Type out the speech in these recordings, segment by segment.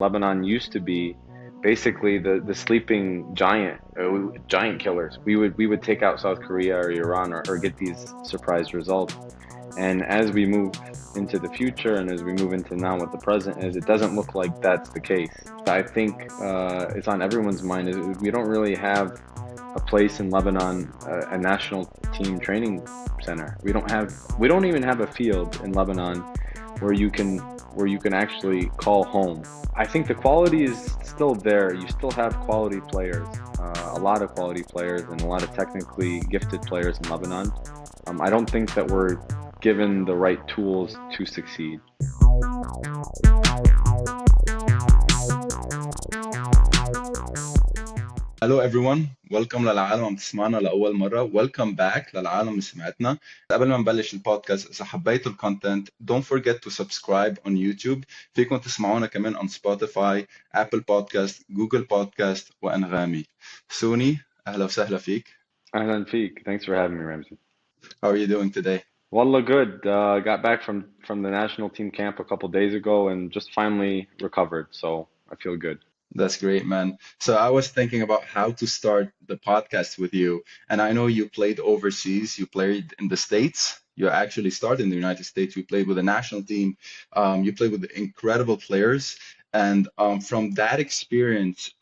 Lebanon used to be basically the sleeping giant killers. We would take out South Korea or Iran or get these surprise results. And as we move into the future and as we move into now what the present is, it doesn't look like that's the case. I think it's on everyone's mind is we don't really have a place in Lebanon, a national team training center. We don't even have a field in Lebanon where you can actually call home. I think the quality is still there. You still have quality players, a lot of quality players, and a lot of technically gifted players in Lebanon. I don't think that we're given the right tools to succeed. Hello everyone, welcome للعالم عم تسمعنا لأول مرة. Welcome back للعالم اللي سمعتنا. قبل ما نبلش البودكاست، إذا حبيتوا الكونتنت don't forget to subscribe on YouTube. فيكم تسمعونا كمان on Spotify, Apple Podcast, Google Podcast وأنغامي. سوني، أهلا وسهلا فيك. Ahlan Feek. Thanks for having me, Ramsey. How are you doing today? Wallah, good. Got back from the national team camp a couple days ago and just finally recovered, so I feel good. That's great, man. So I was thinking about how to start the podcast with you. And I know you played overseas, you played in the States. You actually started in the United States. You played with the national team. You played with incredible players. And from that experience,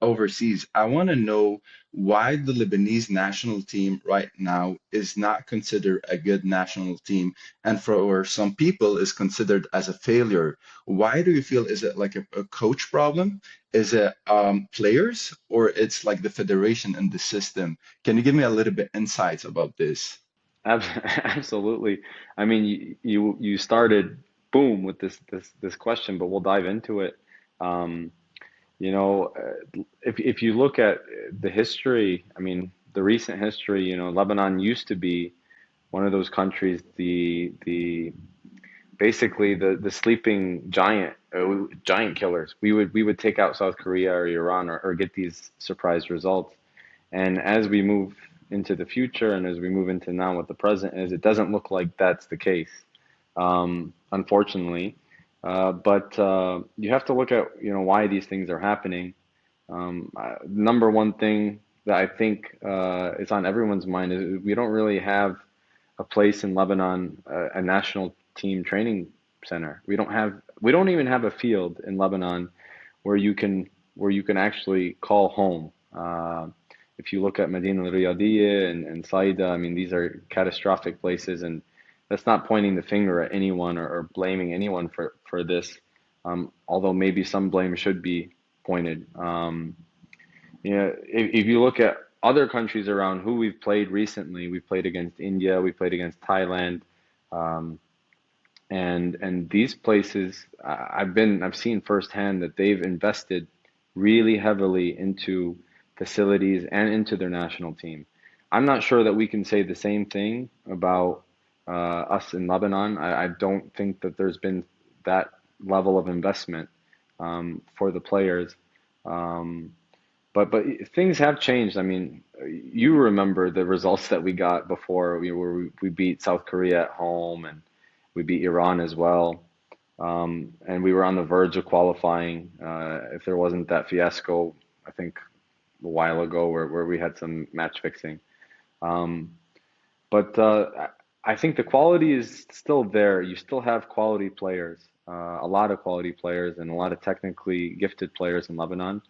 overseas. I want to know why the Lebanese national team right now is not considered a good national team, and for some people is considered as a failure. Why do you feel is it like a coach problem? Is it players, or it's like the federation and the system? Can you give me a little bit insights about this? Absolutely. I mean, you started boom with this question, but we'll dive into it. Um, if you look at the history, I mean, the recent history, Lebanon used to be one of those countries, the basically the sleeping giant killers. We would take out South Korea or Iran or get these surprise results. And as we move into the future and as we move into now what the present is, it doesn't look like that's the case, unfortunately. But you have to look at why these things are happening. Number one thing that I think is on everyone's mind is we don't really have a place in Lebanon, a national team training center. We don't even have a field in Lebanon where you can actually call home. If you look at Medina al-Riyadiyya and Saida, I mean, these are catastrophic places, and that's not pointing the finger at anyone or blaming anyone for this, although maybe some blame should be pointed. If you look at other countries around who we've played recently, we've played against India, we played against Thailand, um, and these places, I've seen firsthand that they've invested really heavily into facilities and into their national team. I'm not sure that we can say the same thing about us in Lebanon. I don't think that there's been that level of investment for the players. Um, but things have changed. I mean, you remember the results that we got before we beat South Korea at home and we beat Iran as well. And we were on the verge of qualifying if there wasn't that fiasco, I think, a while ago where we had some match fixing. Um, but I think the quality is still there. You still have quality players, a lot of quality players, and a lot of technically gifted players in Lebanon.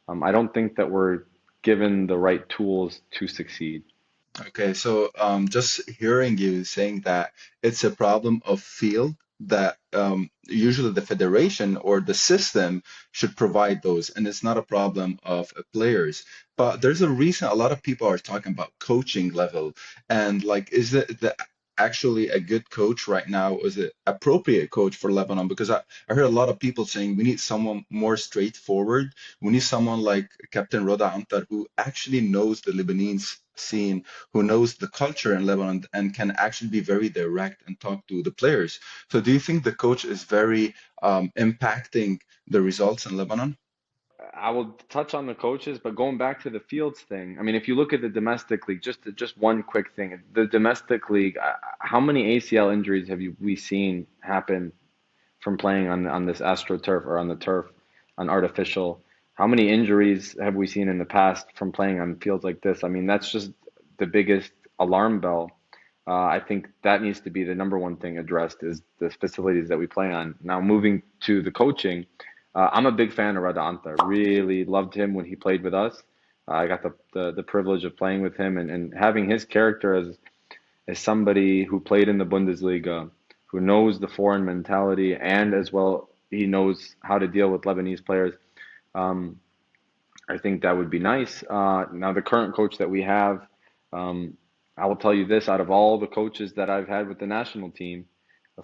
I don't think that we're given the right tools to succeed. Okay, so just hearing you saying that it's a problem of field that usually the federation or the system should provide those, and it's not a problem of players. But there's a reason a lot of people are talking about coaching level, and like, is it actually a good coach right now? Is it appropriate coach for Lebanon? Because I heard a lot of people saying we need someone more straightforward. We need someone like Captain Roda Antar who actually knows the Lebanese scene, who knows the culture in Lebanon and can actually be very direct and talk to the players. So do you think the coach is very impacting the results in Lebanon? I will touch on the coaches, but going back to the Fields thing, I mean, if you look at the domestic league, just one quick thing, the domestic league, how many ACL injuries have we seen happen from playing on this AstroTurf or on the turf, on artificial. How many injuries have we seen in the past from playing on fields like this? I mean, that's just the biggest alarm bell. I think that needs to be the number one thing addressed is the facilities that we play on. Now, moving to the coaching, I'm a big fan of Radanta. Really loved him when he played with us. I got the privilege of playing with him and having his character as somebody who played in the Bundesliga, who knows the foreign mentality, and as well he knows how to deal with Lebanese players. Um, I think that would be nice. Now, the current coach that we have, um, I will tell you this: out of all the coaches that I've had with the national team,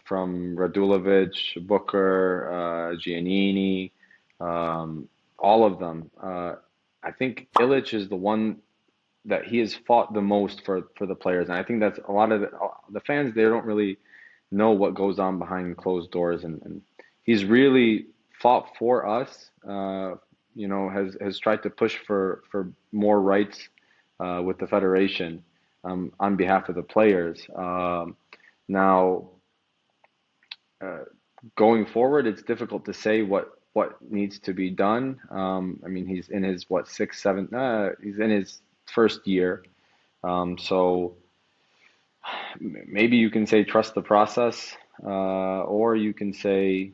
from Radulovic, Booker, Giannini, all of them, I think Illich is the one that he has fought the most for the players, and I think that's a lot of the fans. They don't really know what goes on behind closed doors, and he's really fought for us. Has tried to push for more rights with the federation on behalf of the players. Now, uh, going forward, it's difficult to say what needs to be done. I mean, he's in his what sixth, seventh. He's in his first year. So maybe you can say trust the process, or you can say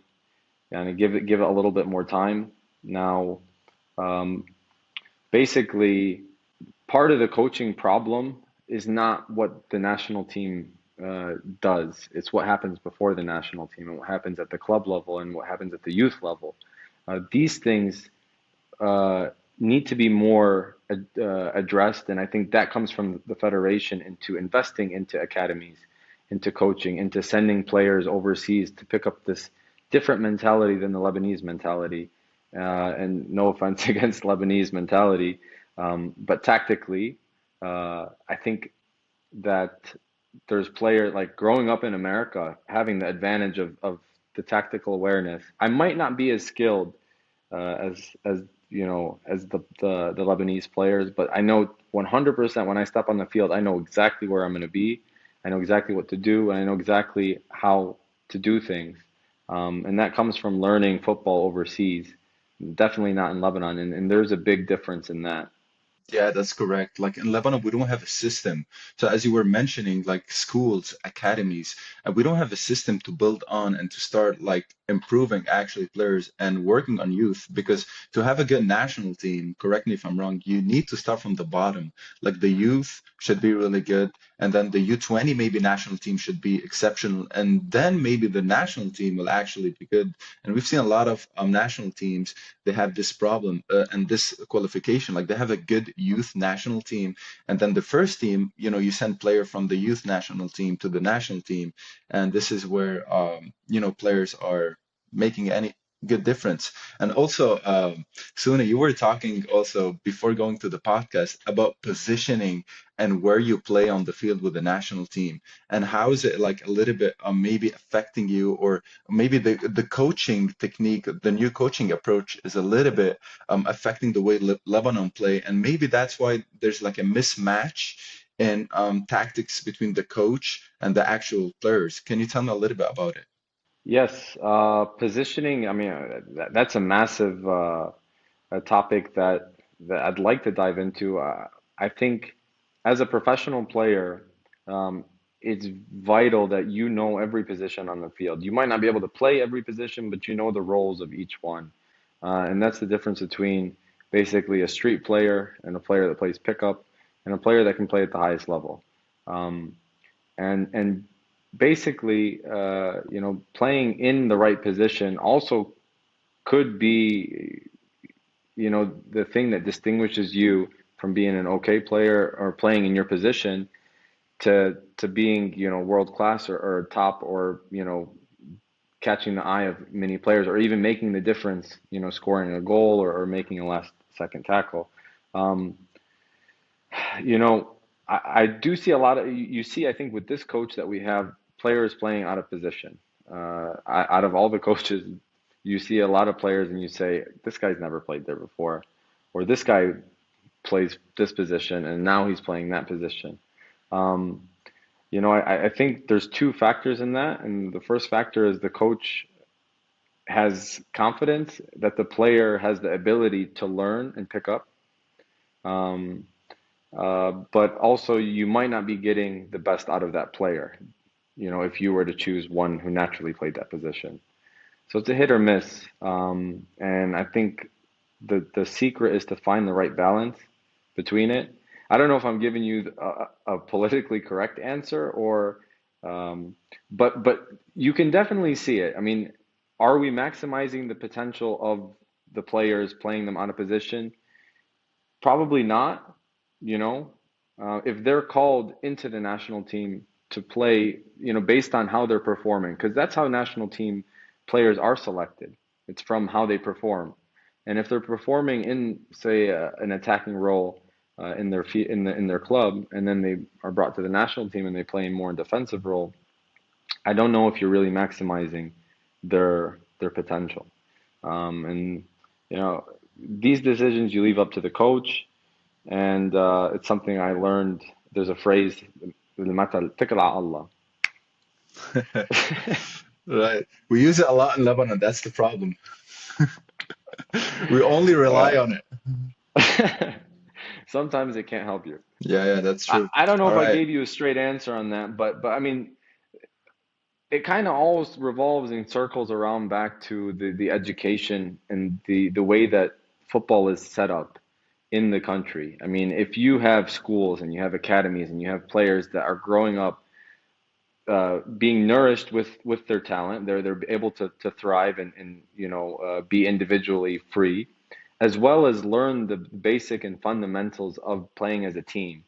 and give it a little bit more time. Now, um, basically, part of the coaching problem is not what the national team does. It's what happens before the national team and what happens at the club level and what happens at the youth level. These things uh, need to be more addressed, and I think that comes from the federation into investing into academies, into coaching, into sending players overseas to pick up this different mentality than the Lebanese mentality. And no offense against Lebanese mentality, but tactically, I think that there's players like growing up in America, having the advantage of the tactical awareness. I might not be as skilled as as the Lebanese players. But I know 100% when I step on the field, I know exactly where I'm going to be. I know exactly what to do, and I know exactly how to do things. And that comes from learning football overseas, definitely not in Lebanon. And there's a big difference in that. Yeah, that's correct. Like in Lebanon, we don't have a system. So as you were mentioning, like schools, academies, and we don't have a system to build on and to start like improving actually players and working on youth. Because to have a good national team, correct me if I'm wrong, you need to start from the bottom. Like the youth should be really good, and then the U20 maybe national team should be exceptional, and then maybe the national team will actually be good. And we've seen a lot of national teams they have this problem and this qualification. Like they have a good youth national team, and then the first team, you send player from the youth national team to the national team, and this is where players are making any good difference. And also, Suna, you were talking also before going to the podcast about positioning and where you play on the field with the national team, and how is it like a little bit maybe affecting you, or maybe the coaching technique, the new coaching approach is a little bit affecting the way Lebanon play, and maybe that's why there's like a mismatch in tactics between the coach and the actual players. Can you tell me a little bit about it? Yes, positioning. I mean, that's a massive a topic that I'd like to dive into. I think as a professional player, um, it's vital that you know every position on the field. You might not be able to play every position, but you know the roles of each one. And that's the difference between basically a street player and a player that plays pickup and a player that can play at the highest level. Um, and basically, playing in the right position also could be the thing that distinguishes you from being an okay player or playing in your position to being, world class or top or, catching the eye of many players or even making the difference, scoring a goal or making a last second tackle. Um, you know, I do see a lot of, you see, I think with this coach that we have players playing out of position. Out of all the coaches, you see a lot of players and you say, this guy's never played there before, or this guy plays this position and now he's playing that position. Um, I think there's two factors in that, and the first factor is the coach. has confidence, that the player has the ability to learn and pick up. Um, but also, you might not be getting the best out of that player, if you were to choose one who naturally played that position. So it's a hit or miss. And I think the secret is to find the right balance between it. I don't know if I'm giving you a politically correct answer or, um, but you can definitely see it. I mean, are we maximizing the potential of the players playing them out of position? Probably not, you know. If they're called into the national team to play, based on how they're performing, because that's how national team players are selected. It's from how they perform. And if they're performing in, say, an attacking role in their club, and then they are brought to the national team and they play a more defensive role, I don't know if you're really maximizing their potential. And you know, these decisions you leave up to the coach, and it's something I learned. There's a phrase, المثل اتكل على الله. Right. We use it a lot in Lebanon. That's the problem. We only rely Uh, on it. Sometimes it can't help you. Yeah, yeah, that's I, true. I don't know All if I right. gave you a straight answer on that, but I mean, it kind of always revolves and circles around back to the education and the way that football is set up in the country. I mean, if you have schools and you have academies and you have players that are growing up being nourished with their talent, they're able to thrive and be individually free, as well as learn the basic and fundamentals of playing as a team.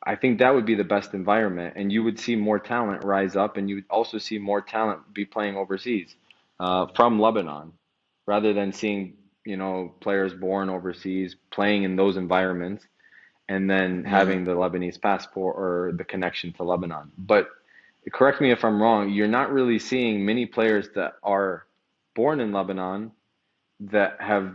I think that would be the best environment, and you would see more talent rise up, and you would also see more talent be playing overseas from Lebanon, rather than seeing, players born overseas playing in those environments and then Yeah. having the Lebanese passport or the connection to Lebanon. But correct me if I'm wrong, you're not really seeing many players that are born in Lebanon that have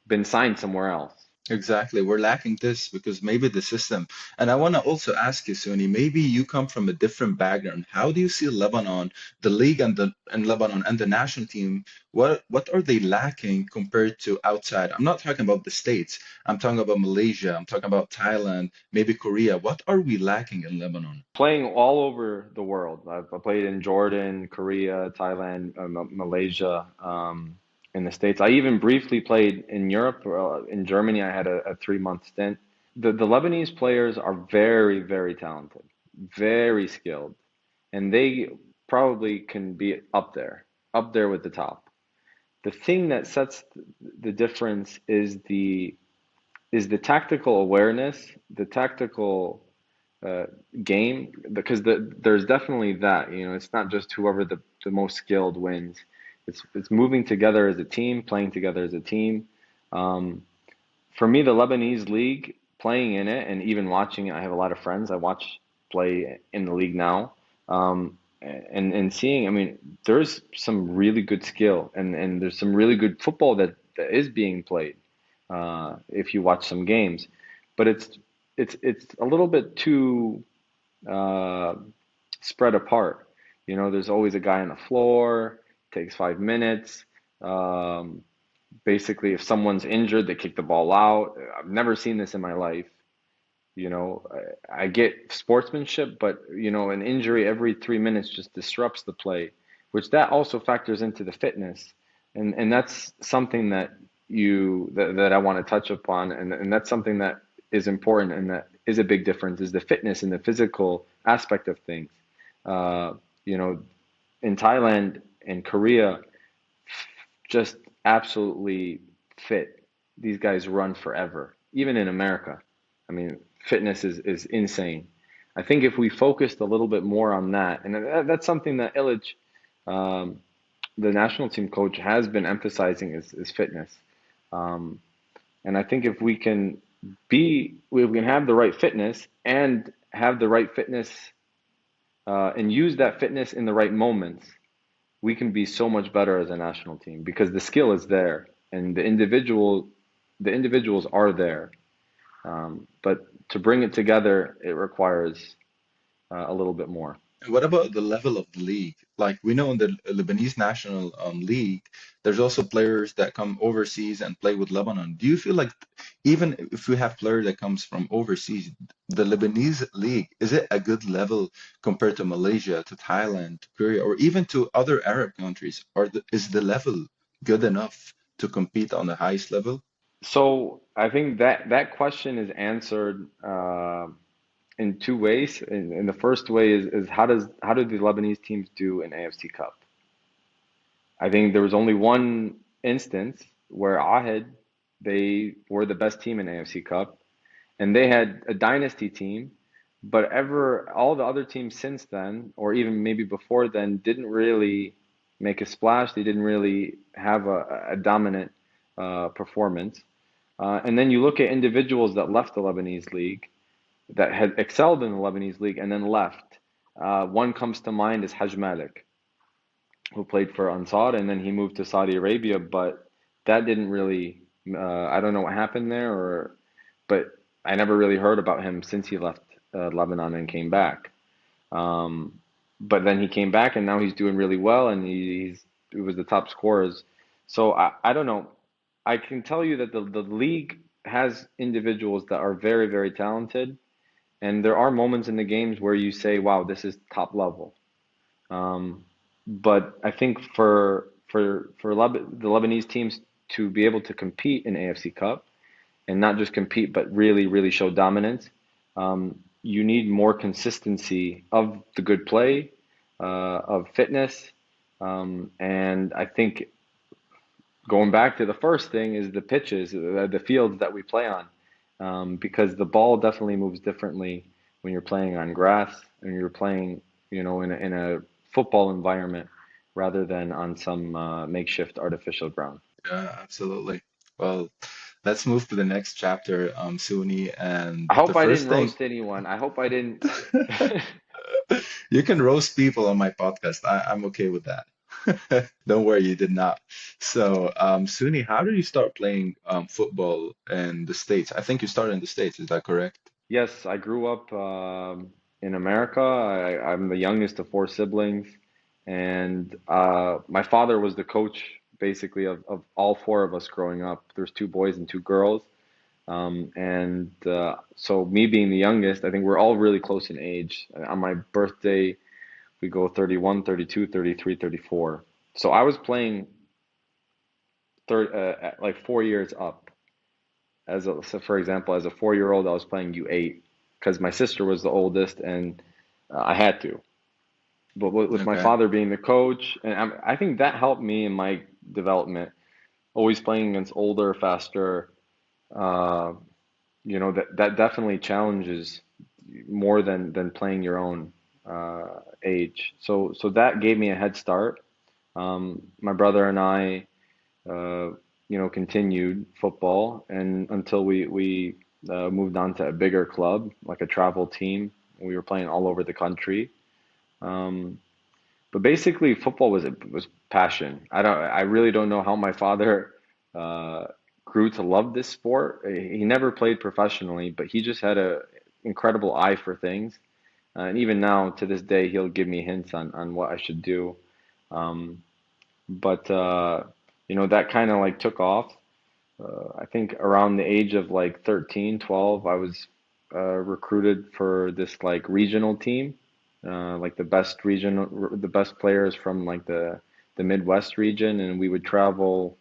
been signed somewhere else. Exactly. We're lacking this because maybe the system. And I want to also ask you, Suni, maybe you come from a different background. How do you see Lebanon, the league and Lebanon and the national team? What are they lacking compared to outside? I'm not talking about the States. I'm talking about Malaysia. I'm talking about Thailand, maybe Korea. What are we lacking in Lebanon? Playing all over the world. I played in Jordan, Korea, Thailand, Malaysia, in the States. I even briefly played in Europe. In Germany, I had a 3 month stint. The Lebanese players are very, very talented, very skilled, and they probably can be up there with the top. The thing that sets the difference is the tactical awareness, the tactical uh, game, because there's definitely that, it's not just whoever the most skilled wins. It's moving together as a team, playing together as a team. Um, for me, the Lebanese league, playing in it and even watching it, I have a lot of friends I watch play in the league now. And seeing, I mean, there's some really good skill and there's some really good football that is being played if you watch some games. But it's a little bit too uh, spread apart. There's always a guy on the floor, takes 5 minutes. Um, Basically, if someone's injured, they kick the ball out. I've never seen this in my life. I get sportsmanship, but an injury every 3 minutes just disrupts the play, which that also factors into the fitness, and that's something that I want to touch upon, and that's something that is important and that is a big difference is the fitness and the physical aspect of things. Uh, you know, in Thailand and Korea, just absolutely fit. These guys run forever. Even in America, I mean, fitness is insane. I think if we focused a little bit more on that, and that's something that Illich, um, the national team coach, has been emphasizing is fitness. Um, and I think if we can have the right fitness and have the right fitness and use that fitness in the right moments, we can be so much better as a national team because the skill is there and the individuals are there. But to bring it together, it requires a little bit more. What about the level of the league? Like we know in the Lebanese national league, there's also players that come overseas and play with Lebanon. Do you feel like even if we have players that comes from overseas, the Lebanese league, is it a good level compared to Malaysia, to Thailand, to Korea, or even to other Arab countries? Is the level good enough to compete on the highest level? So I think that that question is answered in two ways. And the first way is how do the Lebanese teams do in AFC Cup? I think there was only one instance where Ahed, they were the best team in AFC Cup, and they had a dynasty team, but ever all the other teams since then, or even maybe before then, didn't really make a splash. They didn't really have a dominant performance. And then you look at individuals that left the Lebanese league that had excelled in the Lebanese league and then left. One comes to mind is Haj Malik, who played for Ansar, and then he moved to Saudi Arabia, but that didn't really, I don't know what happened there, but I never really heard about him since he left Lebanon and came back. Um, but then he came back and now he's doing really well and he was the top scorers. So I don't know. I can tell you that the league has individuals that are very, very talented, and there are moments in the games where you say, wow, this is top level. Um, but I think the Lebanese teams to be able to compete in AFC Cup and not just compete, but really, really show dominance, you need more consistency of the good play, of fitness, and I think going back to the first thing is the pitches, the fields that we play on, because the ball definitely moves differently when you're playing on grass and you're playing, in a football environment rather than on some makeshift artificial ground. Yeah, absolutely. Well, let's move to the next chapter, Suni. I And the hope I first didn't thing, roast anyone. I hope I didn't. you can roast people on my podcast. I'm okay with that. Don't worry, you did not. So, Suni, how did you start playing football in the States? I think you started in the States, is that correct? Yes, I grew up in America. I'm the youngest of four siblings, and my father was the coach basically of all four of us growing up. There's two boys and two girls. And so me being the youngest, I think we're all really close in age. On my birthday, we go 31, 32, 33, 34. So I was playing at like 4 years up. So for example, as a 4 year old, I was playing U8 because my sister was the oldest and I had to. But with my Okay. father being the coach, and I think that helped me in my development. Always playing against older, faster, uh, that definitely challenges more than playing your own age. So that gave me a head start. My brother and I, uh, continued football and until we moved on to a bigger club, like a travel team. We were playing all over the country. Um, but basically, football was passion. I really don't know how my father uh, grew to love this sport. He never played professionally, but he just had a incredible eye for things. And even now, to this day, he'll give me hints on what I should do. Um, but that kind of like took off. I think around the age of like 13, 12, I was recruited for this like regional team, like the best players from like the Midwest region, and we would travel.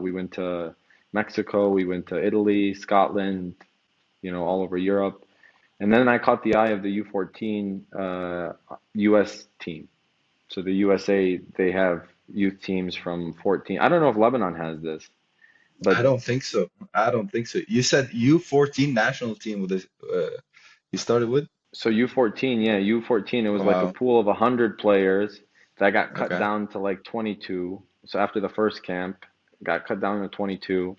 We went to Mexico, we went to Italy, Scotland, all over Europe. And then I caught the eye of the U14 US team. So the USA, they have youth teams from 14. I don't know if Lebanon has this, I but don't think so. I don't think so. You said U14 national team with this, you started with? so U14, yeah, U14, it was like a Wow. pool of 100 players that got cut Okay. down to like 22. So after the first camp, got cut down to 22.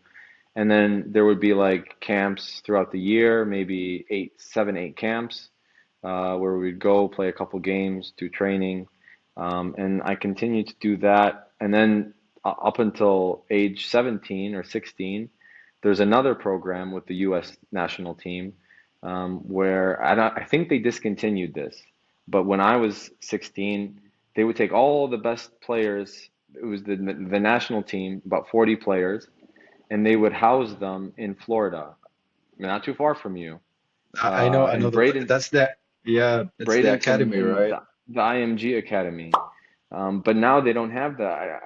And then there would be like camps throughout the year, maybe 8 camps, where we'd go play a couple games, do training. And I continued to do that. And then up until age 17 or 16, there's another program with the U.S. national team where I think they discontinued this, But when I was 16, they would take all the best players. It was the national team, about 40 players, and they would house them in Florida, not too far from you. I know And that's the, yeah, it's the Bradenton academy, in right? the IMG Academy. But now they don't have that.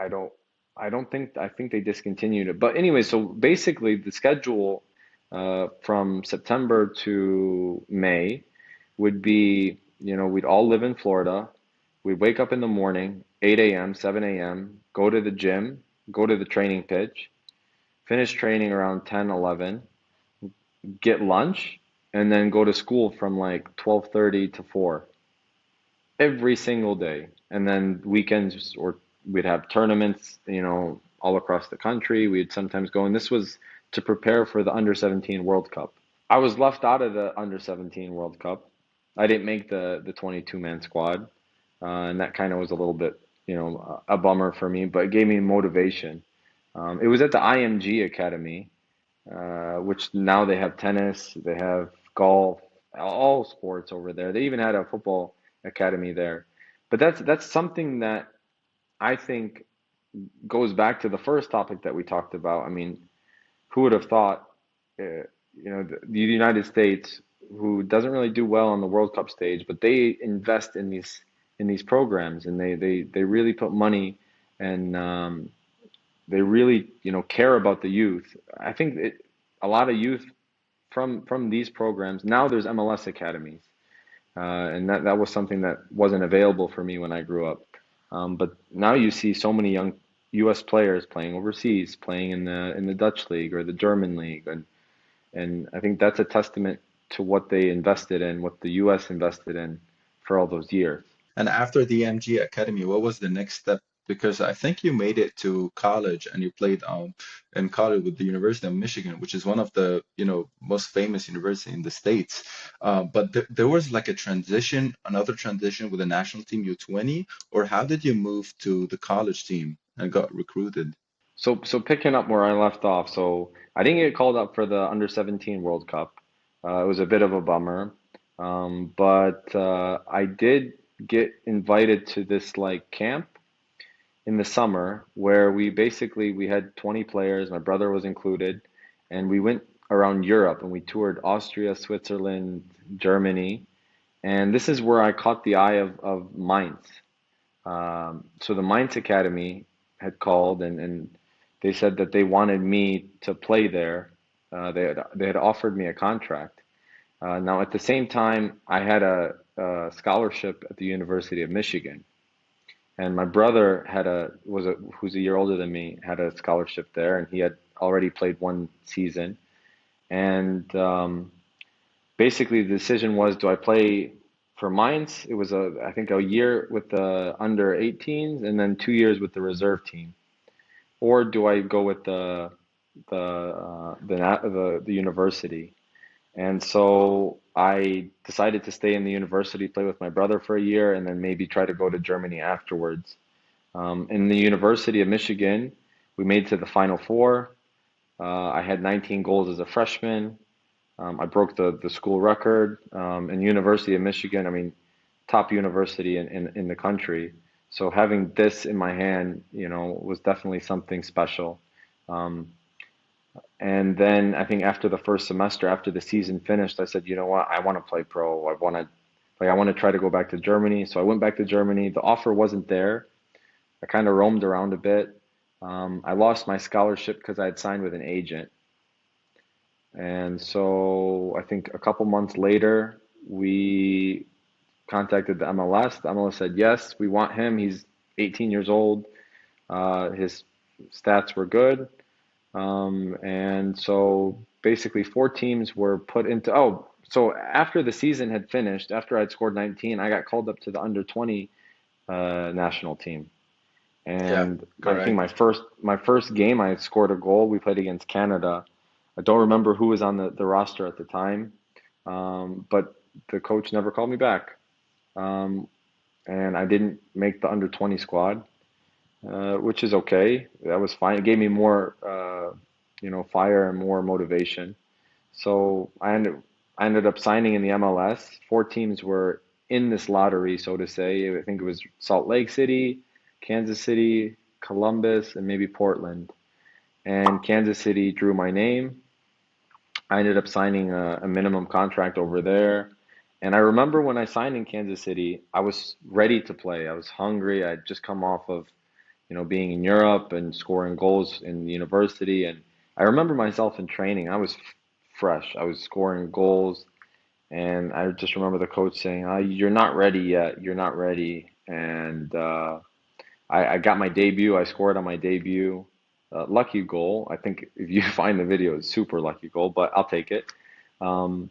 I don't think I think they discontinued it. But anyway, so basically the schedule from September to May would be, we'd all live in Florida. We'd wake up in the morning, 8 a.m., 7 a.m., go to the gym, go to the training pitch, finish training around 10, 11, get lunch, and then go to school from like 12:30 to 4 every single day. And then weekends, or we'd have tournaments, all across the country. We'd sometimes go, and this was to prepare for the under 17 World Cup. I was left out of the under 17 World Cup. I didn't make the 22-man squad, and that kind of was a little bit, a bummer for me, but it gave me motivation. It was at the IMG Academy, which now they have tennis, they have golf, all sports over there. They even had a football academy there. But that's something that I think goes back to the first topic that we talked about. I mean, who would have thought, the United States, who doesn't really do well on the World Cup stage, but they invest in these programs, and they really put money, and they really, care about the youth. I think a lot of youth from these programs. Now there's MLS academies, and that was something that wasn't available for me when I grew up. But now you see so many young U.S. players playing overseas, playing in the Dutch league or the German league, and I think that's a testament to what they invested in, what the U.S. invested in for all those years. And after the MG Academy, what was the next step? Because I think you made it to college and you played in college with the University of Michigan, which is one of the, most famous university in the States. But there was like a transition, another transition with the national team U20, or how did you move to the college team and got recruited? So picking up where I left off, so I didn't get called up for the under 17 World Cup. It was a bit of a bummer, but I did get invited to this like camp in the summer where we had 20 players. My brother was included, and we went around Europe and we toured Austria, Switzerland, Germany, and this is where I caught the eye of Mainz. So the Mainz Academy had called, and they said that they wanted me to play there. They had offered me a contract. Now at the same time, I had a scholarship at the University of Michigan, and my brother who's a year older than me, had a scholarship there, and he had already played one season. And basically, the decision was, do I play for Mainz? It was I think a year with the under 18s and then 2 years with the reserve team, or do I go with the university? And so I decided to stay in the university, play with my brother for a year, and then maybe try to go to Germany afterwards. In the University of Michigan, we made it to the Final Four. I had 19 goals as a freshman. I broke the school record. And University of Michigan, I mean, top university in the country. So having this in my hand, was definitely something special. Um, and then I think after the first semester, after the season finished, I said, you know what, I want to play pro. I want to try to go back to Germany. So I went back to Germany. The offer wasn't there. I kind of roamed around a bit. I lost my scholarship because I had signed with an agent. And so I think a couple months later, we contacted the MLS. The MLS said, yes, we want him. He's 18 years old. His stats were good. And so basically, four teams were put into. Oh, so after the season had finished, after I'd scored 19, I got called up to the under 20 national team. Yeah, And I think correct. my first game, I scored a goal. We played against Canada. I don't remember who was on the roster at the time, but the coach never called me back. Um, and I didn't make the under 20 squad, which is okay. That was fine. It gave me more, fire and more motivation. So I ended up signing in the MLS. Four teams were in this lottery, so to say. I think it was Salt Lake City, Kansas City, Columbus, and maybe Portland. And Kansas City drew my name. I ended up signing a minimum contract over there. And I remember when I signed in Kansas City, I was ready to play. I was hungry. I'd just come off of, being in Europe and scoring goals in university. And I remember myself in training. I was fresh. I was scoring goals. And I just remember the coach saying, "You're not ready yet. You're not ready." And I got my debut. I scored on my debut. Lucky goal. I think if you find the video, it's super lucky goal, but I'll take it. Um,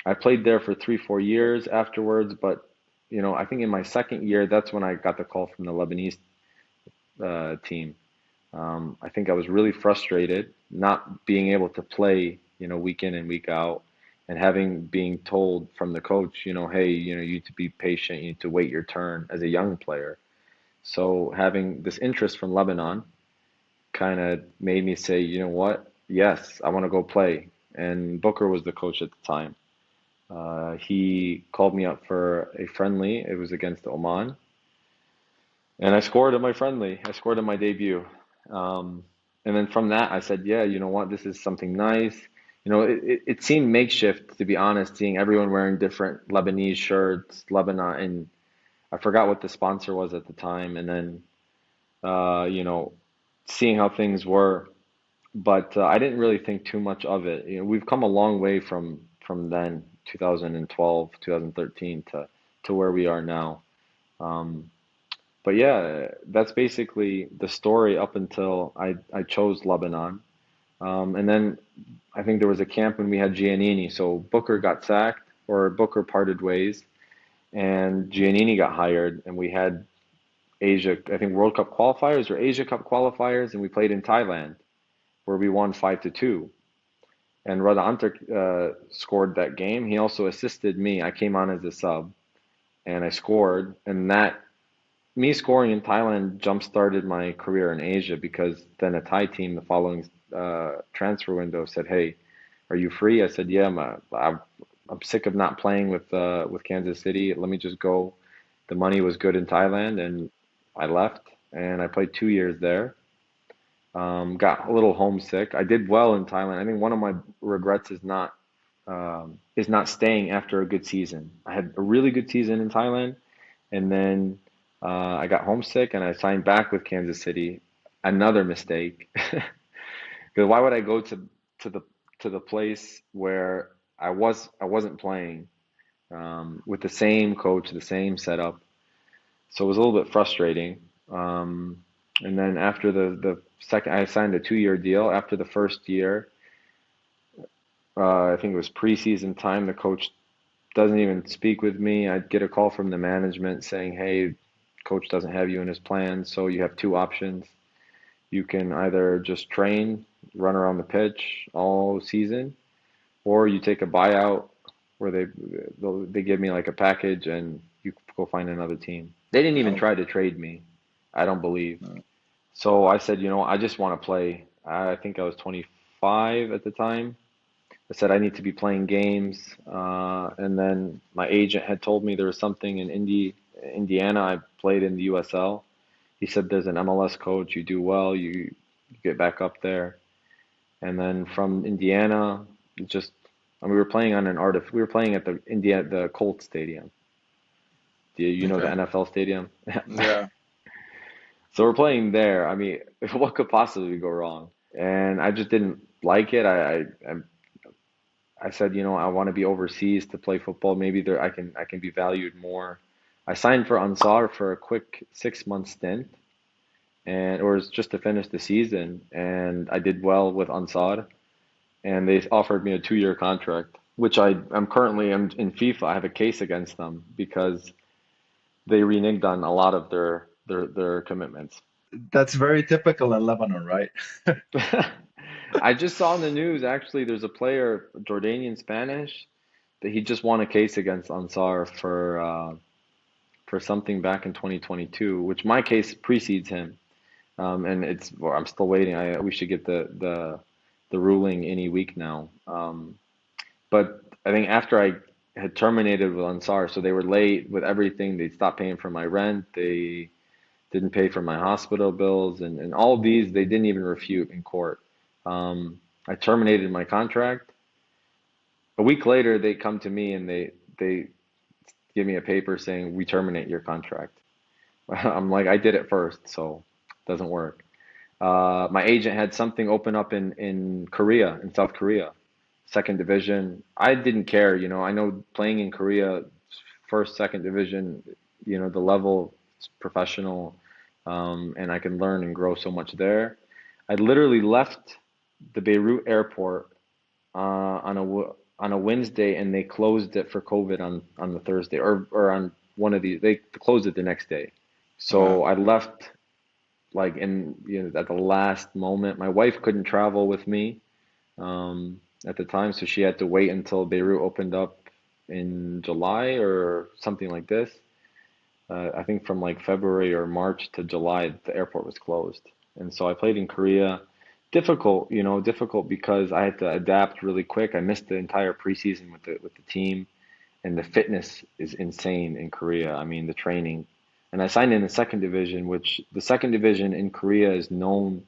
I played there for 3, 4 years afterwards, but I think in my second year, that's when I got the call from the Lebanese team. I think I was really frustrated not being able to play, week in and week out, and having being told from the coach, hey, you need to be patient, you need to wait your turn as a young player. So having this interest from Lebanon kind of made me say, you know what? Yes, I want to go play. And Booker was the coach at the time. He called me up for a friendly. It was against Oman, and I scored in my friendly. I scored in my debut. Um, and then from that, I said, yeah, you know what? This is something nice. It seemed makeshift, to be honest, seeing everyone wearing different Lebanese shirts, Lebanon, and I forgot what the sponsor was at the time. And then, seeing how things were. But I didn't really think too much of it. We've come a long way from then, 2012, 2013 to where we are now. Um, but yeah, that's basically the story up until I chose Lebanon. And then I think there was a camp when we had Giannini. So Booker got sacked or Booker parted ways and Giannini got hired and we had Asia, I think World Cup qualifiers or Asia Cup qualifiers, and we played in Thailand where we won 5-2. And Rada Antar scored that game. He also assisted me. I came on as a sub and I scored. And that me scoring in Thailand jump started my career in Asia because then a Thai team the following transfer window said, "Hey, are you free?" I said, "Yeah, I'm sick of not playing with Kansas City. Let me just go." The money was good in Thailand, and I left and I played 2 years there. Got a little homesick. I did well in Thailand. I think one of my regrets is not staying after a good season. I had a really good season in Thailand, and then I got homesick and I signed back with Kansas City. Another mistake. Because why would I go to the to the place where I wasn't playing with the same coach, the same setup? So it was a little bit frustrating. And then after the second, I signed a 2 year deal. After the first year, I think it was preseason time. The coach doesn't even speak with me. I'd get a call from the management saying, "Hey, coach doesn't have you in his plans, so you have two options. You can either just train, run around the pitch all season, or you take a buyout where they give me like a package and you go find another team." They didn't even Oh, try to trade me, I don't believe. no. So I said, I just want to play. I think I was 25 at the time. I said I need to be playing games. And then my agent had told me there was something in Indiana. I played in the USL. He said there's an MLS coach. You do well, you get back up there. And then from Indiana, it just and we were playing on an artif. We were playing at the Colts Stadium. Do you know the Okay. NFL stadium? Yeah. So we're playing there. I mean, what could possibly go wrong? And I just didn't like it. I said, I want to be overseas to play football. Maybe there I can be valued more. I signed for Ansar for a quick 6 month stint, and or was just to finish the season. And I did well with Ansar, and they offered me a 2 year contract, which I'm currently am in FIFA. I have a case against them because they reneged on a lot of their commitments. That's very typical in Lebanon, right? I just saw in the news actually there's a player, Jordanian Spanish, that he just won a case against Ansar for something back in 2022, which my case precedes him. And well, I'm still waiting. We should get the ruling any week now. But I think after I had terminated with Ansar, so they were late with everything. They stopped paying for my rent. They didn't pay for my hospital bills, and all these they didn't even refute in court. I terminated my contract. A week later, they come to me and they give me a paper saying we terminate your contract. I'm like, I did it first, so it doesn't work. My agent had something open up in Korea, in South Korea, second division. I didn't care, you know. I know playing in Korea, first, second division, you know, the level is professional, and I can learn and grow so much there. I literally left the Beirut airport on a Wednesday, and they closed it for COVID on the Thursday, or on one of these. They closed it the next day. So Wow. I left like in you know at the last moment. My wife couldn't travel with me at the time, so she had to wait until Beirut opened up in July or something like this. I think from like February or March to July, the airport was closed. And so I played in Korea. Difficult, you know, difficult because I had to adapt really quick. I missed the entire preseason with the team, and the fitness is insane in Korea. I mean, the training. And I signed in the second division, which the second division in Korea is known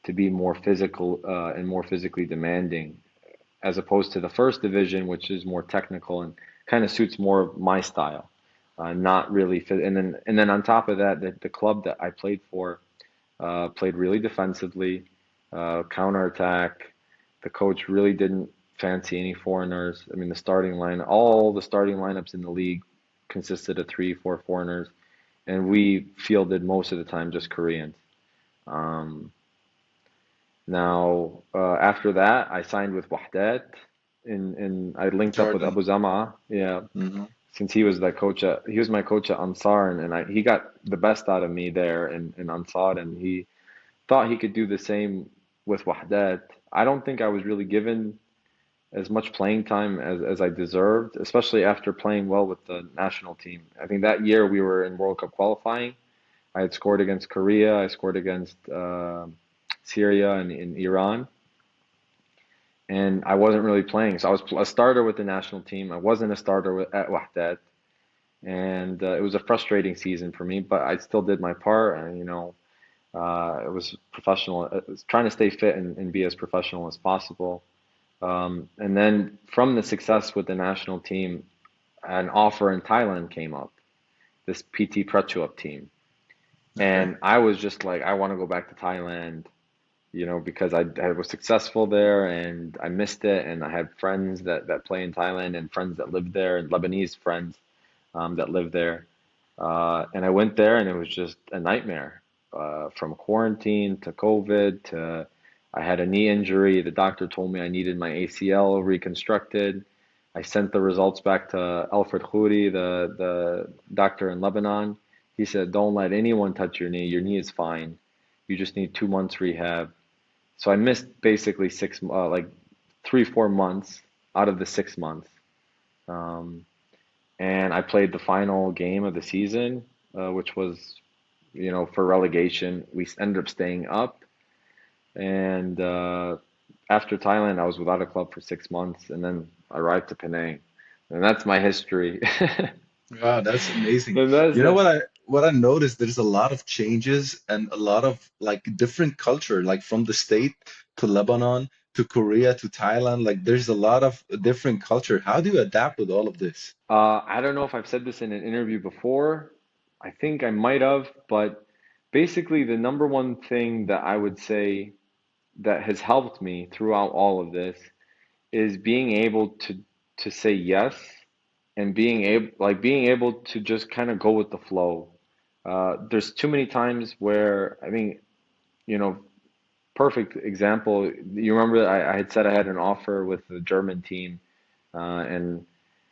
to be more physical and more physically demanding, as opposed to the first division, which is more technical and kind of suits more of my style. Not really fit. And then on top of that, the club that I played for played really defensively, counterattack. The coach really didn't fancy any foreigners. I mean, all the starting lineups in the league consisted of three, four foreigners, and we fielded most of the time just Koreans. Um, after that, I signed with Wahdat, and I linked up with Jordan. Abu Zama. Yeah, Hmm. since he was my coach at Ansar, and he got the best out of me there in Ansar, and he thought he could do the same with Wahdat. I don't think I was really given as much playing time as I deserved, especially after playing well with the national team. I think that year we were in World Cup qualifying. I had scored against Korea, I scored against Syria and in Iran, and I wasn't really playing. So I was a starter with the national team. I wasn't a starter at Wahdat, and it was a frustrating season for me, but I still did my part, and it was professional. It was trying to stay fit and be as professional as possible. And then from the success with the national team, an offer in Thailand came up, this PT Prachuap team. Okay. And I was just like, I want to go back to Thailand, you know, because I was successful there and I missed it. And I had friends that play in Thailand and friends that lived there and Lebanese friends that lived there. And I went there and it was just a nightmare. From quarantine to COVID to I had a knee injury. The doctor told me I needed my ACL reconstructed. I sent the results back to Alfred Khouri, the doctor in Lebanon. He said, "Don't let anyone touch your knee. Your knee is fine. You just need 2 months rehab." So I missed basically like 3, 4 months out of the 6 months. Um, and I played the final game of the season, which was, you know, for relegation. We ended up staying up, and after Thailand, I was without a club for 6 months, and then I arrived to Penang, and that's my history. Wow, that's amazing. And that's You know it. what I noticed? There's a lot of changes and a lot of like different culture, like from the state to Lebanon to Korea to Thailand. Like there's a lot of different culture. How do you adapt with all of this? I don't know if I've said this in an interview before. I think I might have, but basically, the number one thing that I would say that has helped me throughout all of this is being able to say yes and being able to just kind of go with the flow. There's too many times where I mean, you know, perfect example. You remember I had said I had an offer with the German team, and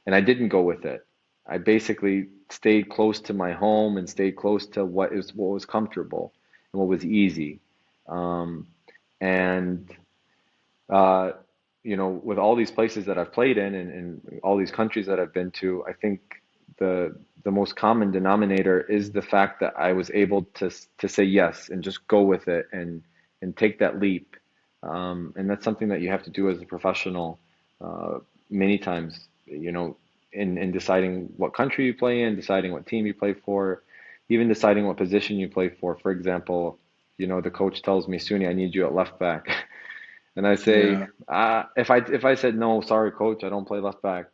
I didn't go with it. I basically stayed close to my home and stayed close to what was comfortable and what was easy. Um, and uh, with all these places that I've played in and all these countries that I've been to, I think the most common denominator is the fact that I was able to say yes and just go with it and take that leap. And that's something that you have to do as a professional, many times. You know, in deciding what country you play in, deciding what team you play for, even deciding what position you play for. For example, the coach tells me, Suni, I need you at left back. And I say, Yeah. if I said no, sorry, coach, I don't play left back,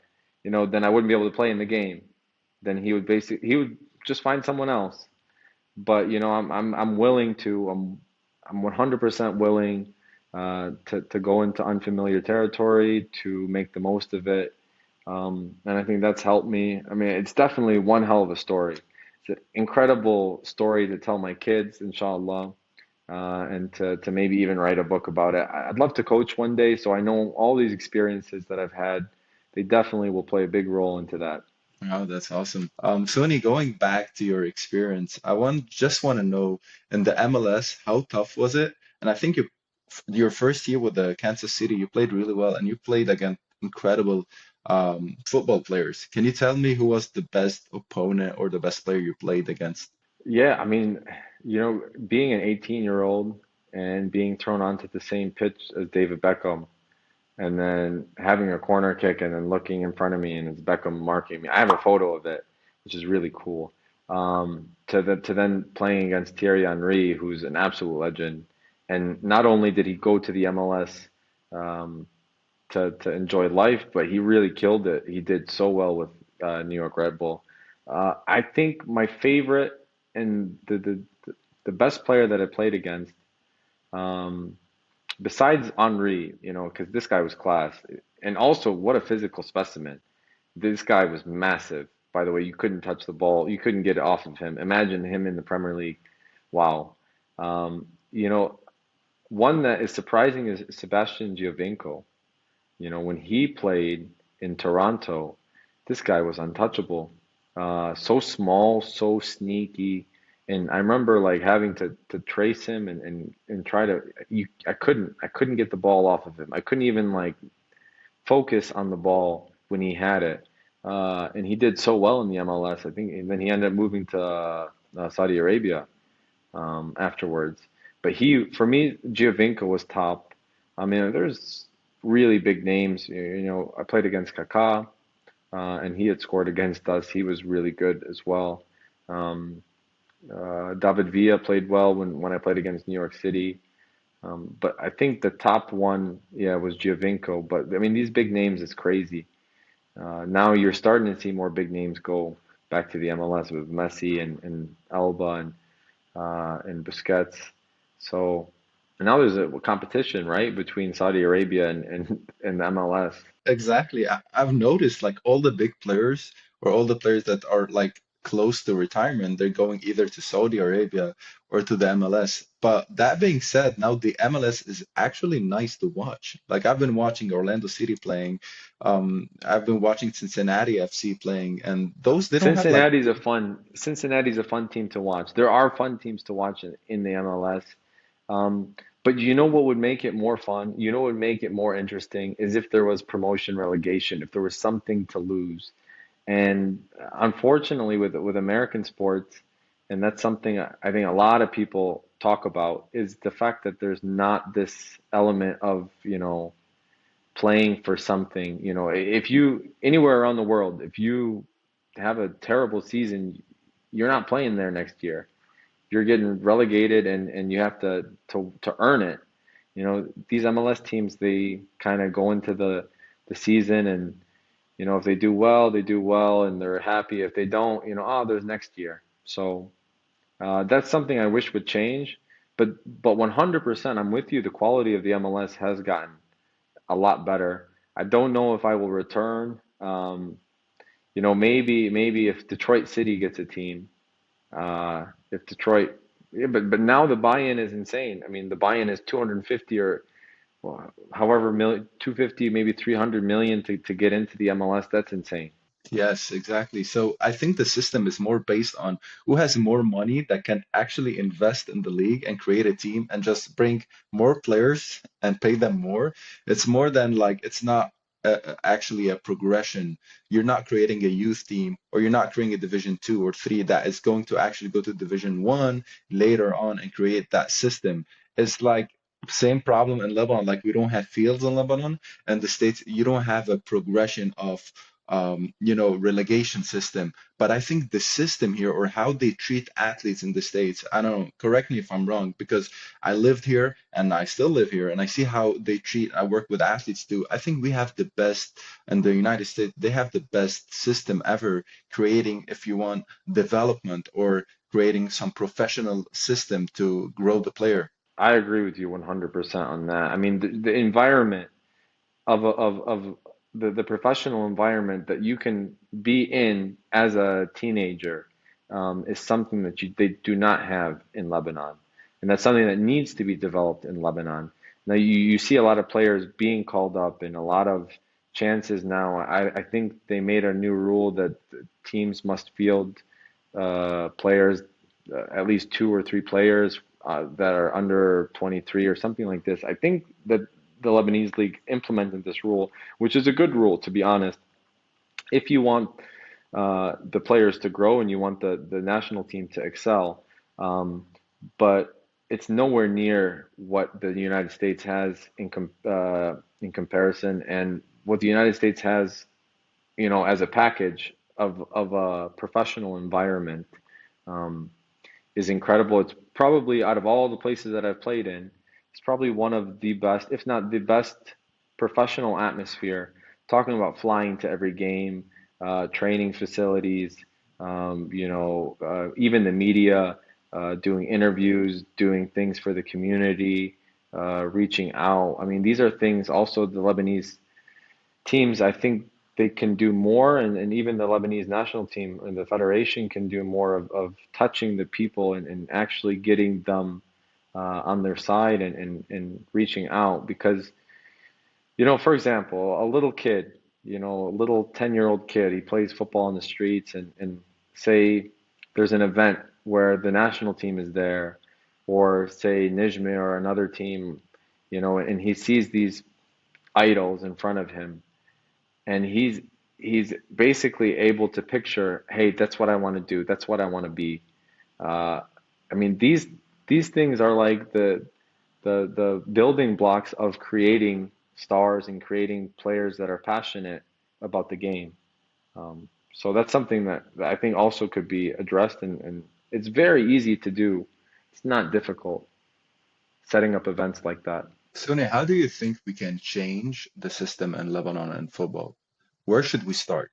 then I wouldn't be able to play in the game. Then he would just find someone else. But I'm willing to I'm 100% willing to go into unfamiliar territory to make the most of it. And I think that's helped me. I mean, it's definitely one hell of a story. It's an incredible story to tell my kids, inshallah, and to maybe even write a book about it. I'd love to coach one day, so I know all these experiences that I've had, they definitely will play a big role into that. Oh, that's awesome. Sony, going back to your experience, just want to know in the MLS, how tough was it? And I think your first year with the Kansas City, you played really well, and you played against incredible football players. Can you tell me who was the best opponent or the best player you played against? Yeah, I mean, being an 18-year-old and being thrown onto the same pitch as David Beckham, and then having a corner kick and then looking in front of me and it's Beckham marking me. I have a photo of it, which is really cool. To then playing against Thierry Henry, who's an absolute legend, and not only did he go to the MLS um, to enjoy life, but he really killed it. He did so well with New York Red Bull. I think my favorite and the best player that I played against. Um, Besides Henri, because this guy was class, and also what a physical specimen. This guy was massive. By the way, you couldn't touch the ball, you couldn't get it off of him. Imagine him in the Premier League. Wow. Um, you know, One that is surprising is Sebastian Giovinco. When he played in Toronto, this guy was untouchable. So small, so sneaky. And I remember like having to trace him and try to I couldn't get the ball off of him. I couldn't even like focus on the ball when he had it. And he did so well in the MLS, I think, and then he ended up moving to Saudi Arabia afterwards. But for me, Giovinco was top. I mean, there's really big names. I played against Kaká, and he had scored against us. He was really good as well. Um, David Villa played well when I played against New York City. But I think the top one, yeah, was Giovinco. But I mean, these big names is crazy. Now you're starting to see more big names go back to the MLS with Messi and Alba and Busquets. So now there's a competition, right, between Saudi Arabia and the MLS. Exactly. I've noticed like all the big players or all the players that are like close to retirement, they're going either to Saudi Arabia or to the MLS. But that being said, now the MLS is actually nice to watch. Like I've been watching Orlando City playing, I've been watching Cincinnati FC playing, and those they don't have like Cincinnati's a fun team to watch. There are fun teams to watch in the MLS. But you know what would make it more fun? You know what would make it more interesting is if there was promotion relegation, if there was something to lose. And unfortunately, with American sports, and that's something I think a lot of people talk about, is the fact that there's not this element of, playing for something. If you anywhere around the world, if you have a terrible season, you're not playing there next year. You're getting relegated and you have to earn it. These MLS teams, they kind of go into the season and if they do well, they do well and they're happy. If they don't, oh, there's next year. So that's something I wish would change. But 100%, I'm with you. The quality of the MLS has gotten a lot better. I don't know if I will return. Maybe if Detroit City gets a team, if Detroit, yeah, but now the buy-in is insane. I mean, the buy-in is 250 or well, however million, 250, maybe 300 million to get into the MLS. That's insane. yes, exactly. So I think the system is more based on who has more money that can actually invest in the league and create a team and just bring more players and pay them more. It's more than like it's not actually a progression. You're not creating a youth team or you're not creating a division two or three that is going to actually go to division one later on and create that system. It's like same problem in Lebanon. Like we don't have fields in Lebanon and the States, you don't have a progression of relegation system. But I think the system here, or how they treat athletes in the States, I don't know, correct me if I'm wrong, because I lived here and I still live here, and I see how they treat, I work with athletes too. I think we have the best in the United States. They have the best system ever, creating, if you want, development or creating some professional system to grow the player. I agree with you 100% on that. I mean, the environment of the professional environment that you can be in as a teenager is something that they do not have in Lebanon. And that's something that needs to be developed in Lebanon. Now, you see a lot of players being called up and a lot of chances now. I think they made a new rule that teams must field players, at least two or three players that are under 23 or something like this. I think that the Lebanese league implemented this rule, which is a good rule, to be honest. If you want the players to grow and you want the national team to excel, um, but it's nowhere near what the United States has in comparison, and what the United States has, as a package of a professional environment. Um, is incredible. It's probably out of all the places that I've played in, it's probably one of the best, if not the best, professional atmosphere. Talking about flying to every game, training facilities, even the media, doing interviews, doing things for the community, reaching out. I mean, these are things also the Lebanese teams, I think they can do more, and even the Lebanese national team and the federation can do more of touching the people and actually getting them on their side and reaching out. Because, for example, a little kid, a little 10-year-old kid, he plays football in the streets, and say there's an event where the national team is there, or say Nijme or another team, and he sees these idols in front of him, and he's basically able to picture, hey, that's what I want to do. That's what I want to be. Uh, I mean, these things are like the building blocks of creating stars and creating players that are passionate about the game. So that's something that I think also could be addressed, and it's very easy to do. It's not difficult setting up events like that. Sune, how do you think we can change the system in Lebanon and football? Where should we start?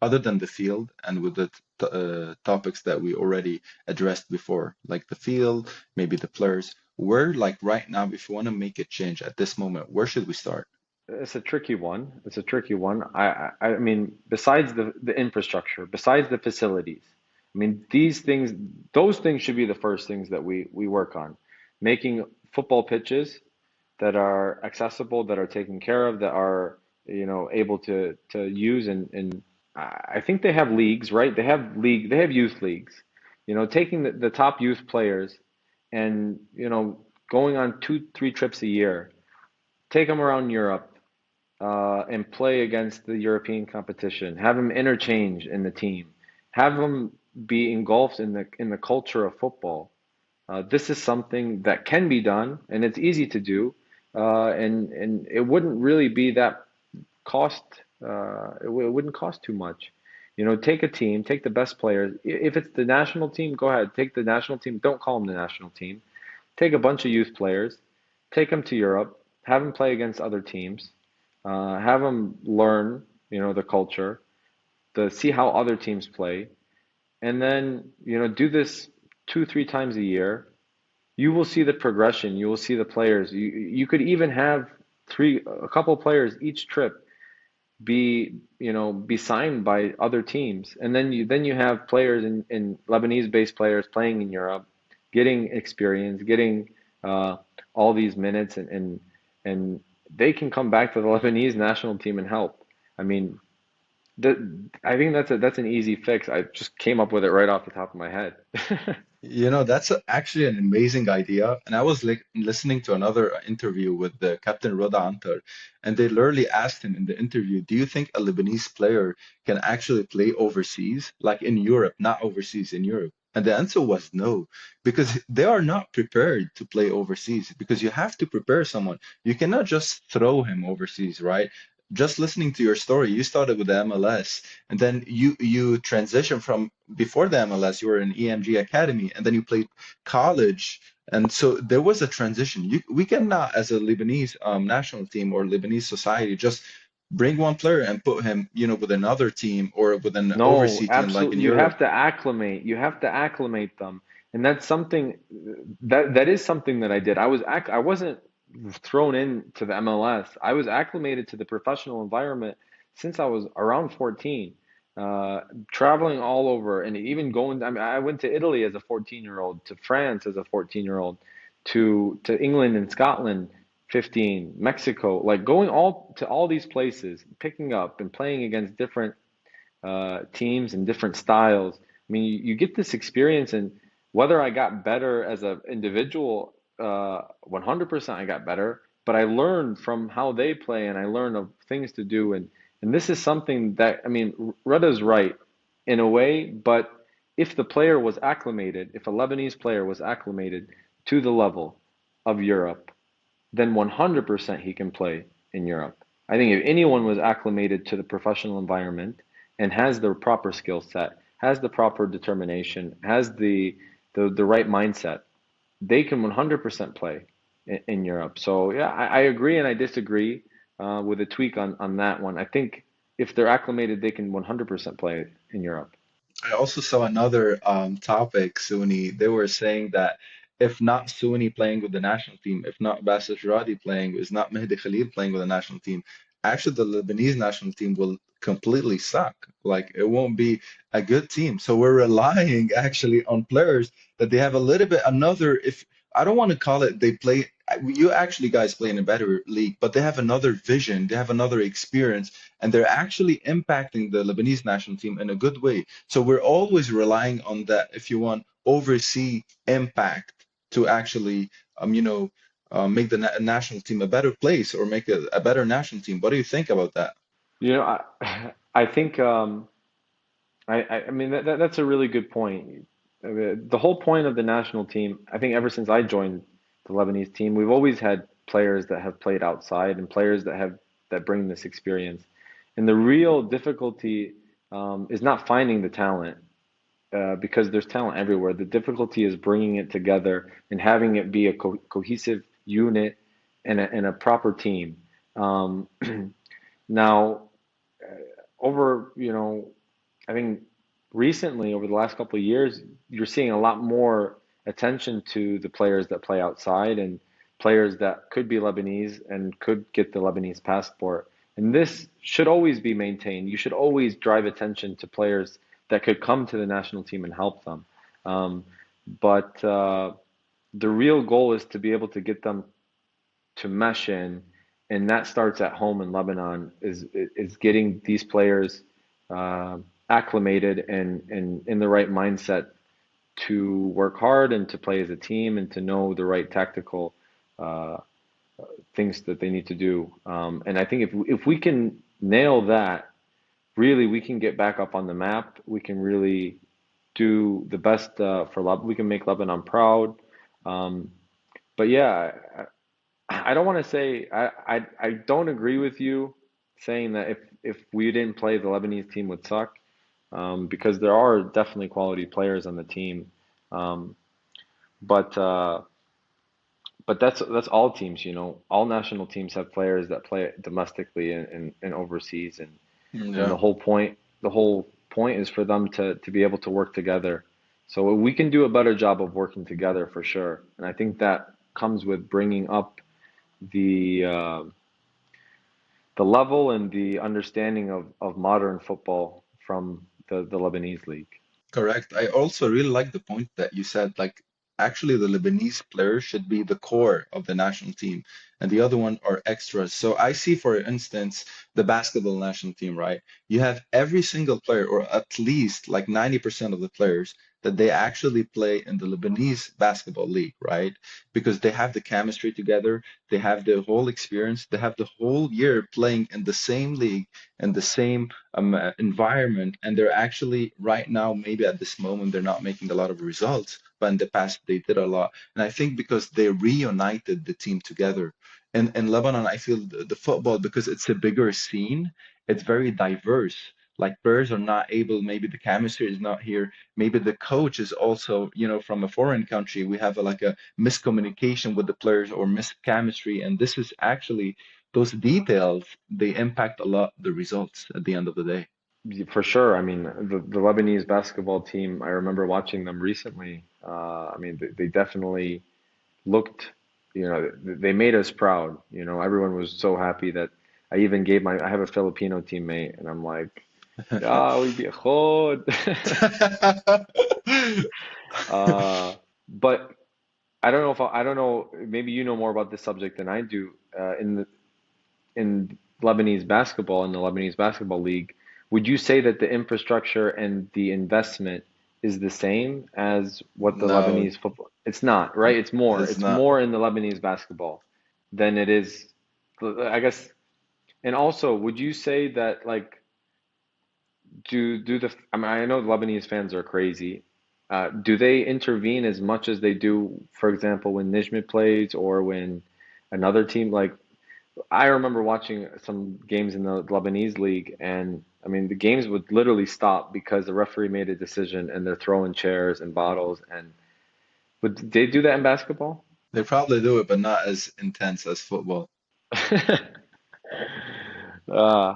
Other than the field and with the topics that we already addressed before, like the field, maybe the players, where, like right now, if you want to make a change at this moment, where should we start? It's a tricky one. It's a tricky one. I mean, besides the infrastructure, besides the facilities, I mean, those things should be the first things that we work on. Making football pitches that are accessible, that are taken care of, that are, able to use, and I think they have leagues, right? They have youth leagues. Taking the top youth players and, going on 2, 3 trips a year, take them around Europe, and play against the European competition. Have them interchange in the team. Have them be engulfed in the culture of football. This is something that can be done, and it's easy to do, and it wouldn't really be that cost. It wouldn't cost too much. Take a team, take the best players. If it's the national team, go ahead, take the national team. Don't call them the national team. Take a bunch of youth players, take them to Europe, have them play against other teams, have them learn, the culture, to see how other teams play, and then, do this 2, 3 times a year. You will see the progression. You will see the players. You could even have a couple of players each trip be signed by other teams, and then you have players in Lebanese-based players playing in Europe, getting experience, getting uh, all these minutes, and they can come back to the Lebanese national team and help. I mean, I think that's an easy fix. I just came up with it right off the top of my head. That's actually an amazing idea. And I was like listening to another interview with the Captain Rada Antar, and they literally asked him in the interview, "Do you think a Lebanese player can actually play overseas, like in Europe, not overseas in Europe?" And the answer was no, because they are not prepared to play overseas, because you have to prepare someone. You cannot just throw him overseas, right? just listening to your story, you started with the MLS, and then you transitioned from before the MLS, you were in EMG Academy, and then you played college, and so there was a transition. We cannot, as a Lebanese national team or Lebanese society, just bring one player and put him, with another team or with an No, overseas team like in absolutely. You Europe. have to acclimate. You have to acclimate them, and that's something that is something that I did. I wasn't thrown into the MLS. I was acclimated to the professional environment since I was around 14, uh, traveling all over, and even going. I mean, I went to Italy as a 14-year-old, to France as a 14-year-old, to England and Scotland, 15, Mexico, like going all to all these places, picking up and playing against different teams and different styles. I mean, you get this experience, and whether I got better as an individual, 100% I got better, but I learned from how they play and I learned of things to do. And this is something that, I mean, Ruda's right in a way, but if the player was acclimated, if a Lebanese player was acclimated to the level of Europe, then 100% he can play in Europe. I think if anyone was acclimated to the professional environment and has the proper skill set, has the proper determination, has the right mindset, they can 100% play in Europe. So yeah, I agree and I disagree with a tweak on that one. I think if they're acclimated, they can 100% play in Europe. I also saw another topic, Suni. They were saying that if not Suni playing with the national team, if not Bassel Radi playing, if not Mehdi Khalil playing with the national team, actually the Lebanese national team will completely suck. Like it won't be a good team. So we're relying actually on players that they have a little bit another, if I don't want to call it they play, you actually guys play in a better league, but they have another vision, they have another experience, and they're actually impacting the Lebanese national team in a good way. So we're always relying on that, if you want, oversee impact to actually, make the national team a better place or make a better national team. What do you think about that? You know, I think I mean that's a really good point. The whole point of the national team, I think ever since I joined the Lebanese team, we've always had players that have played outside and players that bring this experience. And the real difficulty is not finding the talent because there's talent everywhere. The difficulty is bringing it together and having it be a cohesive unit and a proper team. Um, now, over, I think recently, over the last couple of years, you're seeing a lot more attention to the players that play outside and players that could be Lebanese and could get the Lebanese passport. And this should always be maintained. You should always drive attention to players that could come to the national team and help them. Um, but the real goal is to be able to get them to mesh in, and that starts at home in Lebanon, is getting these players uh, acclimated and in the right mindset to work hard and to play as a team and to know the right tactical uh, things that they need to do. And I think if we can nail that, really we can get back up on the map. We can really do the best for Lebanon. We can make Lebanon proud. Um, but yeah, I don't want to say I don't agree with you saying that if we didn't play, the Lebanese team would suck, because there are definitely quality players on the team. Um, but uh, but that's all teams, all national teams have players that play domestically and overseas, and Yeah. the whole point is for them to be able to work together. So we can do a better job of working together for sure, and I think that comes with bringing up the the level and the understanding of modern football from the Lebanese league. Correct. I also really like the point that you said, like, actually, the Lebanese players should be the core of the national team, and the other one are extras. So I see, for instance, the basketball national team, right? You have every single player, or at least like 90% of the players, that they actually play in the Lebanese basketball league, right? Because they have the chemistry together, they have the whole experience, they have the whole year playing in the same league and the same environment, and they're actually right now, maybe at this moment they're not making a lot of results, but in the past they did a lot. And I think because they reunited the team together, in Lebanon, I feel the football, because it's a bigger scene, it's very diverse. Like players are not able, maybe the chemistry is not here. Maybe the coach is also, from a foreign country. We have like a miscommunication with the players or mischemistry. And this is actually those details, they impact a lot the results at the end of the day. For sure. I mean, the Lebanese basketball team, I remember watching them recently. I mean, they definitely looked, they made us proud. Everyone was so happy that I have a Filipino teammate, and I'm like, yeah, we be but I don't know, maybe you know more about this subject than I do. In Lebanese basketball, in the Lebanese basketball league, would you say that the infrastructure and the investment is the same as what the No, Lebanese football? It's not, right? It's more. it's It's not. more in the Lebanese basketball than it is, I guess. And also, would you say that like do the I mean I know Lebanese fans are crazy. Do they intervene as much as they do, for example, when Nijmeh plays or when another team like I remember watching some games in the Lebanese league, and I mean, the games would literally stop because the referee made a decision and they're throwing chairs and bottles. And would they do that in basketball? They probably do it, but not as intense as football. Uh,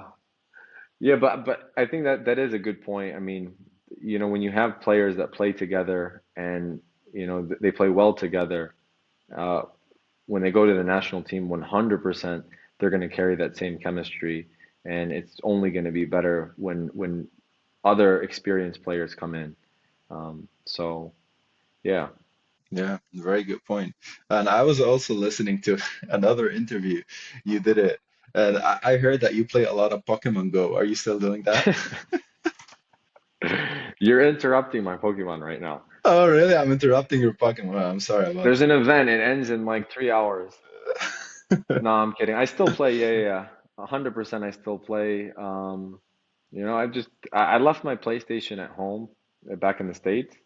yeah, but I think that that is a good point. I mean, when you have players that play together and they play well together, uh, when they go to the national team, 100% they're going to carry that same chemistry, and it's only going to be better when other experienced players come in. So yeah, Yeah, very good point. And I was also listening to another interview. You did it. And I heard that you play a lot of Pokemon Go. Are you still doing that? you're interrupting my Pokemon right now. Oh, really? I'm interrupting your Pokemon. I'm sorry about There's an event. It ends in like 3 hours. that. No, I'm kidding. I still play. Yeah, yeah, yeah. 100% I still play. I left my PlayStation at home back in the States.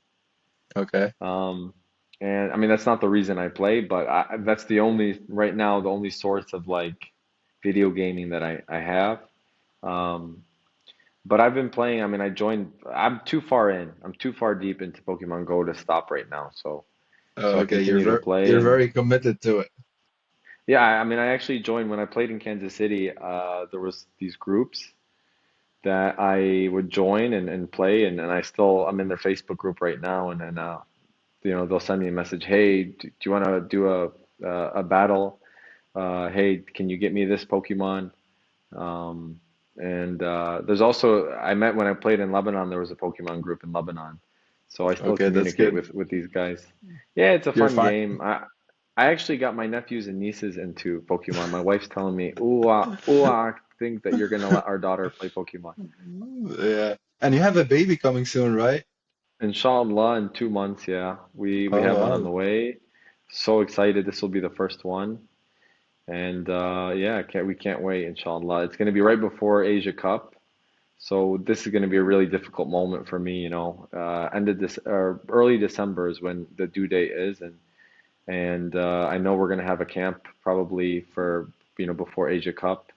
Okay. Um, and I mean that's not the reason I play, but that's the only right now the only source of like video gaming that I have. Um, but I've been playing. I mean, I joined. I'm too far in. I'm too far deep into Pokemon Go to stop right now. So Oh, I okay. continue to play, You're and very committed to it. yeah, I mean, I actually joined when I played in Kansas City. There was these groups that I would join and play, and I'm in their Facebook group right now, and then they'll send me a message, hey, do you want to do a battle? Hey, can you get me this Pokemon? Um, and there's also I met when I played in Lebanon, there was a Pokemon group in Lebanon, so I still Okay, that's communicate good. with these guys. Yeah, it's a You're fun fine. game. I actually got my nephews and nieces into Pokemon. My wife's telling me, ooh, I think that you're gonna let our daughter play Pokemon. Yeah. And you have a baby coming soon, right? Inshallah, in 2 months, yeah, we Oh, have one on wow. the way. So excited! This will be the first one. And yeah, we can't wait, inshallah. It's going to be right before Asia Cup. So this is going to be a really difficult moment for me, end of this or early December is when the due date is, and I know we're going to have a camp probably for before Asia Cup,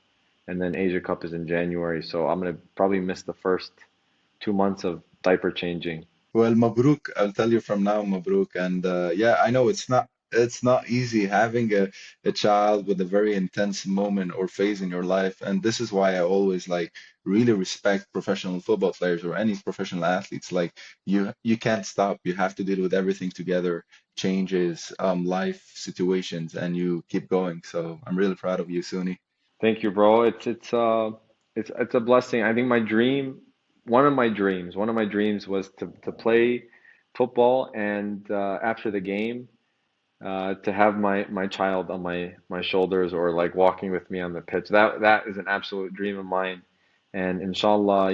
and then Asia Cup is in January. So I'm going to probably miss the first 2 months of diaper changing. Well, Mabruk, I'll tell you from now, Mabruk. And yeah, I know it's not easy having a child with a very intense moment or phase in your life. And this is why I always like really respect professional football players or any professional athletes. Like you can't stop. You have to deal with everything together, changes, life situations, and you keep going. So I'm really proud of you, Suni. Thank you, bro. It's a blessing. I think one of my dreams was to play football and after the game to have my child on my shoulders or like walking with me on the pitch. That is an absolute dream of mine. And inshallah,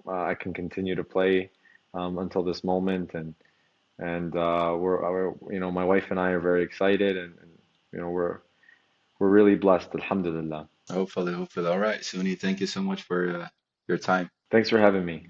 I can continue to play until this moment and my wife and I are very excited and we're really blessed, alhamdulillah. Hopefully, hopefully. All right, Suni, thank you so much for your time. Thanks for having me.